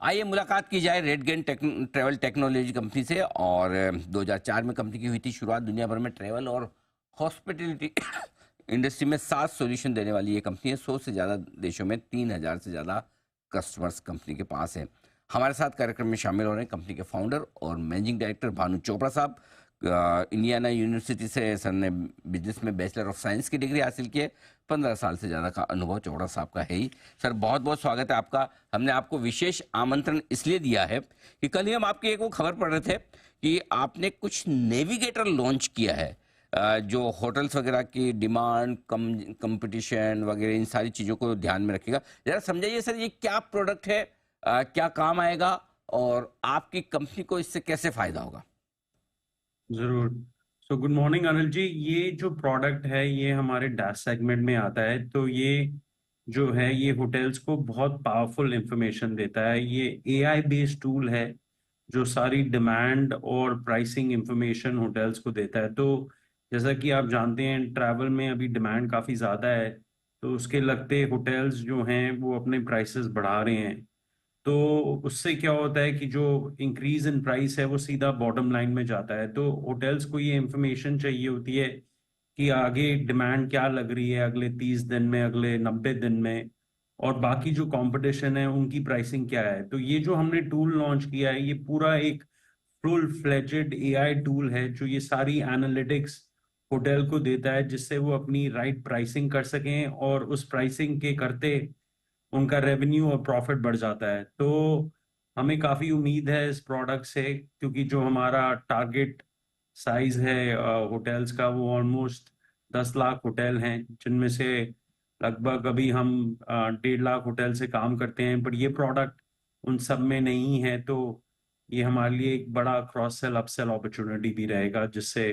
आइए मुलाकात की जाए रेडगेन ट्रैवल टेक्नोलॉजी कंपनी से। और 2004 में कंपनी की हुई थी शुरुआत। दुनिया भर में ट्रैवल और हॉस्पिटलिटी इंडस्ट्री में 7 सॉल्यूशन देने वाली ये कंपनी है। 100 से ज़्यादा देशों में 3000 से ज़्यादा कस्टमर्स कंपनी के पास हैं। हमारे साथ कार्यक्रम में शामिल हो रहे हैं कंपनी के फाउंडर और मैनेजिंग डायरेक्टर भानु चोपड़ा साहब। इंडियाना यूनिवर्सिटी से सर ने बिजनेस में बैचलर ऑफ साइंस की डिग्री हासिल की है। 15 साल से ज़्यादा का अनुभव चोपड़ा साहब का है ही। सर बहुत बहुत स्वागत है आपका। हमने आपको विशेष आमंत्रण इसलिए दिया है कि कल ही हम आपकी एक वो खबर पढ़ रहे थे कि आपने कुछ नेविगेटर लॉन्च किया है, जो होटल्स वगैरह की डिमांड कंपटीशन वगैरह इन सारी चीज़ों को ध्यान में रखेगा। ज़रा समझाइए सर, ये क्या प्रोडक्ट है, क्या काम आएगा और आपकी कंपनी को इससे कैसे फ़ायदा होगा? जरूर। So good morning Anil ji. ये जो प्रोडक्ट है ये हमारे डैश सेगमेंट में आता है। तो ये जो है ये होटल्स को बहुत पावरफुल इंफॉर्मेशन देता है। ये एआई बेस्ड टूल है जो सारी डिमांड और प्राइसिंग इंफॉर्मेशन होटल्स को देता है। तो जैसा कि आप जानते हैं ट्रैवल में अभी डिमांड काफ़ी ज़्यादा है, तो उसके लगते होटल्स जो हैं वो अपने प्राइसेस बढ़ा रहे हैं। तो उससे क्या होता है कि जो इंक्रीज इन प्राइस है वो सीधा बॉटम लाइन में जाता है। तो होटल्स को ये इंफॉर्मेशन चाहिए होती है कि आगे डिमांड क्या लग रही है अगले 30 दिन में, अगले 90 दिन में, और बाकी जो कंपटीशन है उनकी प्राइसिंग क्या है। तो ये जो हमने टूल लॉन्च किया है ये पूरा एक फुल फ्लेजेड एआई टूल है जो ये सारी एनालिटिक्स होटल को देता है, जिससे वो अपनी राइट प्राइसिंग कर सकें और उस प्राइसिंग के करते उनका रेवेन्यू और प्रॉफिट बढ़ जाता है। तो हमें काफ़ी उम्मीद है इस प्रोडक्ट से, क्योंकि जो हमारा टारगेट साइज है होटल्स का वो ऑलमोस्ट 10 लाख होटल हैं, जिनमें से लगभग अभी हम 1.5 लाख होटल से काम करते हैं। पर ये प्रोडक्ट उन सब में नहीं है, तो ये हमारे लिए एक बड़ा क्रॉस सेल अपसेल अपॉर्चुनिटी भी रहेगा, जिससे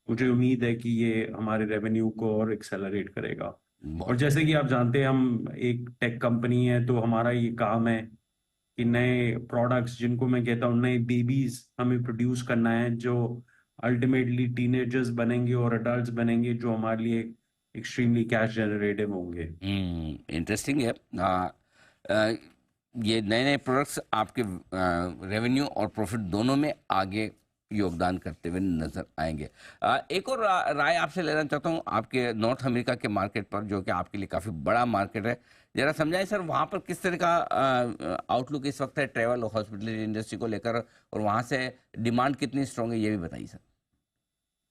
मुझे उम्मीद है कि ये हमारे रेवेन्यू को और एक्सेलरेट करेगा। और बहुत जैसे बढ़िया। कि आप जानते हैं हम एक टेक कंपनी है, तो हमारा ये काम है कि नए प्रोडक्ट्स, जिनको मैं कहता हूँ नए बेबीज, हमें प्रोड्यूस करना है जो अल्टीमेटली टीनेजर्स बनेंगे और अडल्ट्स बनेंगे, जो हमारे लिए एक्सट्रीमली कैश जनरेटिव होंगे। इंटरेस्टिंग है। आ, ये नए नए प्रोडक्ट्स आपके रेवेन्यू और प्रॉफिट दोनों में आगे योगदान करते हुए नजर आएंगे। एक और राय आपसे लेना चाहता हूँ आपके नॉर्थ अमेरिका के मार्केट पर, जो कि आपके लिए काफ़ी बड़ा मार्केट है। जरा समझाएं सर, वहाँ पर किस तरह का आउटलुक इस वक्त है ट्रैवल और हॉस्पिटलिटी इंडस्ट्री को लेकर, और वहाँ से डिमांड कितनी स्ट्रांग है, ये भी बताइए सर।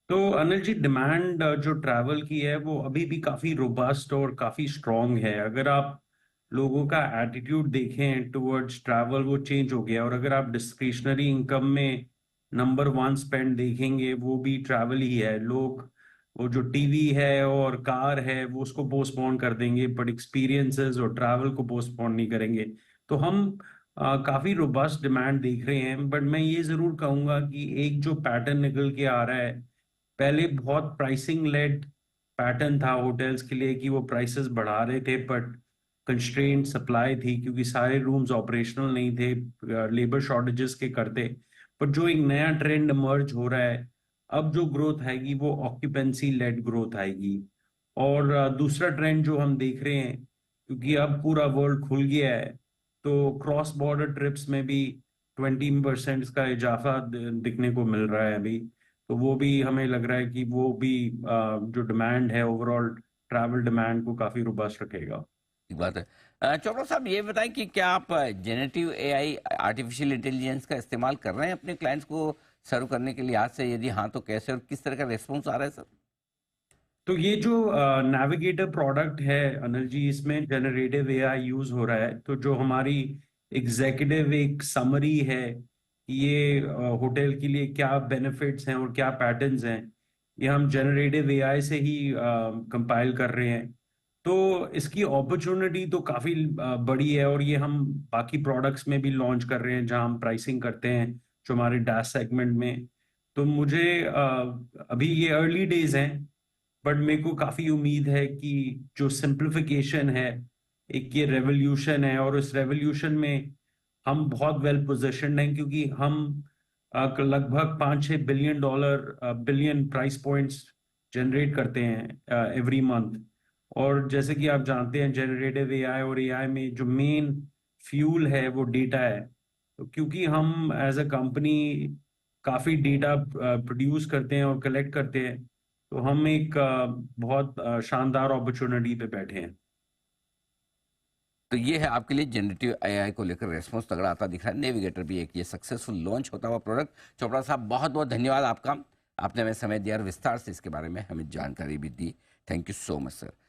तो अनिल जी, डिमांड जो ट्रैवल की है वो अभी भी काफी रोबस्ट और काफी स्ट्रांग है। अगर आप लोगों का एटीट्यूड देखें टुवर्ड्स ट्रैवल, वो चेंज हो गया। और अगर आप डिस्क्रिशनरी इनकम में नंबर 1 स्पेंड देखेंगे, वो भी ट्रैवल ही है। लोग वो जो टीवी है और कार है वो उसको पोस्टपोन कर देंगे, बट एक्सपीरियंसेस और ट्रैवल को पोस्टपोन नहीं करेंगे। तो हम काफी रोबस्ट डिमांड देख रहे हैं। बट मैं ये जरूर कहूंगा कि एक जो पैटर्न निकल के आ रहा है, पहले बहुत प्राइसिंग लेड पैटर्न था होटल्स के लिए कि वो प्राइसेस बढ़ा रहे थे, बट कंस्ट्रेंट सप्लाई थी क्योंकि सारे रूम्स ऑपरेशनल नहीं थे, लेबर शॉर्टेजेस के करते। पर जो एक नया ट्रेंड इमर्ज हो रहा है, अब जो ग्रोथ आएगी वो ऑक्यूपेंसी लेड ग्रोथ आएगी। और दूसरा ट्रेंड जो हम देख रहे हैं, क्योंकि अब पूरा वर्ल्ड खुल गया है, तो क्रॉस बॉर्डर ट्रिप्स में भी 20% का इजाफा दिखने को मिल रहा है अभी। तो वो भी हमें लग रहा है कि वो भी जो डिमांड है ओवरऑल ट्रैवल डिमांड को काफी रोबस्ट रखेगा। ठीक बात है। चोपड़ा साहब, ये बताएं कि क्या आप जेनेटिव एआई आर्टिफिशियल इंटेलिजेंस का इस्तेमाल कर रहे हैं अपने क्लाइंट्स को सर्व करने के लिए आज से? यदि हाँ तो कैसे और किस तरह का रिस्पॉन्स आ रहा है सर? तो ये जो नेविगेटर प्रोडक्ट है अनिल जी, इसमें जनरेटिव एआई यूज हो रहा है। तो जो हमारी एग्जीक्यूटिव एक समरी है कि ये होटल के लिए क्या बेनिफिट्स हैं और क्या पैटर्न्स हैं, ये हम जनरेटिव एआई से ही कंपाइल कर रहे हैं। तो इसकी अपॉर्चुनिटी तो काफी बड़ी है, और ये हम बाकी प्रोडक्ट्स में भी लॉन्च कर रहे हैं जहां हम प्राइसिंग करते हैं, जो हमारे डैश सेगमेंट में। तो मुझे अभी ये अर्ली डेज हैं, बट मेरे को काफी उम्मीद है कि जो सिंप्लीफिकेशन है, एक ये रेवोल्यूशन है, और इस रेवोल्यूशन में हम बहुत वेल पोजिशन्ड हैं, क्योंकि हम लगभग 5-6 billion dollar billion price points generate करते हैं एवरी मंथ। और जैसे कि आप जानते हैं जनरेटिव एआई और एआई में जो मेन फ्यूल है वो डेटा है। तो क्योंकि हम एज अ कंपनी काफ़ी डेटा प्रोड्यूस करते हैं और कलेक्ट करते हैं, तो हम एक बहुत शानदार अपॉर्चुनिटी पे बैठे हैं। तो ये है आपके लिए जनरेटिव एआई को लेकर रेस्पॉन्स तगड़ा आता दिख रहा है। नेविगेटर भी एक ये सक्सेसफुल लॉन्च होता हुआ प्रोडक्ट। चोपड़ा साहब, बहुत बहुत धन्यवाद आपका। आपने हमें समय दिया और विस्तार से इसके बारे में हमें जानकारी भी दी। Thank you so much sir.